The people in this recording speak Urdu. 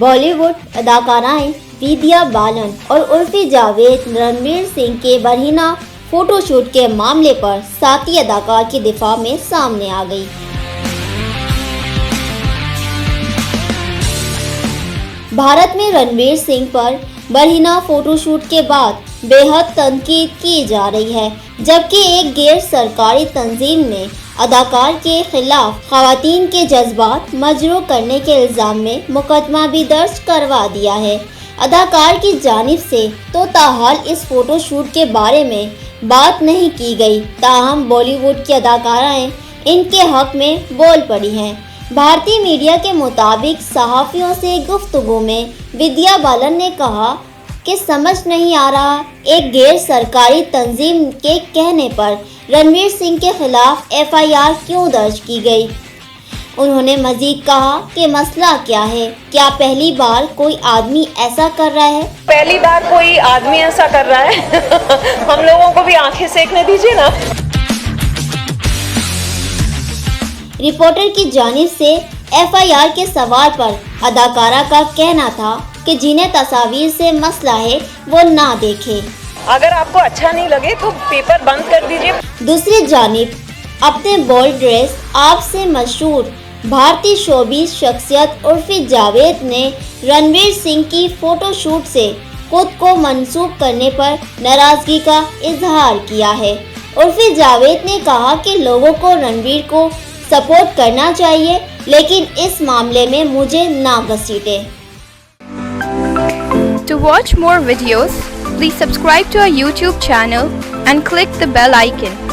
بالی ووڈ اداکارائیں ودیا بالن اور عرفی جاوید رنویر سنگھ کے برہنہ فوٹو شوٹ کے معاملے پر ساتھی اداکار کی دفاع میں سامنے آ گئی۔ بھارت میں رنویر سنگھ پر برہنہ فوٹو شوٹ کے بعد بے حد تنقید کی جا رہی ہے، جبکہ ایک غیر سرکاری تنظیم نے اداکار کے خلاف خواتین کے جذبات مجروح کرنے کے الزام میں مقدمہ بھی درج کروا دیا ہے۔ اداکار کی جانب سے تو تاحال اس فوٹو شوٹ کے بارے میں بات نہیں کی گئی، تاہم بالی ووڈ کی اداکارائیں ان کے حق میں بول پڑی ہیں۔ بھارتی میڈیا کے مطابق صحافیوں سے گفتگو میں ودیا بالن نے کہا کہ سمجھ نہیں آ رہا ایک غیر سرکاری تنظیم کے کہنے پر رنویر سنگھ کے خلاف FIR کیوں درج کی گئی۔ انہوں نے مزید کہا کہ مسئلہ کیا ہے، کیا پہلی بار کوئی آدمی ایسا کر رہا ہے؟ پہلی بار کوئی آدمی ایسا کر رہا ہے ہم لوگوں کو بھی آنکھیں سیکنے دیجیے نا۔ رپورٹر کی جانب سے FIR کے سوال پر اداکارہ کا کہنا تھا کہ جنہیں تصاویر سے مسئلہ ہے وہ نہ دیکھے۔ اگر آپ کو اچھا نہیں لگے تو پیپر بند کر دیجیے۔ دوسری جانب اپنے بولڈ ڈریس آپ سے مشہور بھارتی شوبیز شخصیت عرفی جاوید نے رنویر سنگھ کی فوٹو شوٹ سے خود کو منسوب کرنے پر ناراضگی کا اظہار کیا ہے۔ عرفی جاوید نے کہا کہ لوگوں کو رنویر کو سپورٹ کرنا چاہیے، لیکن اس معاملے میں مجھے نہ گھسیٹے۔ To watch more videos, please subscribe to our YouTube channel and click the bell icon.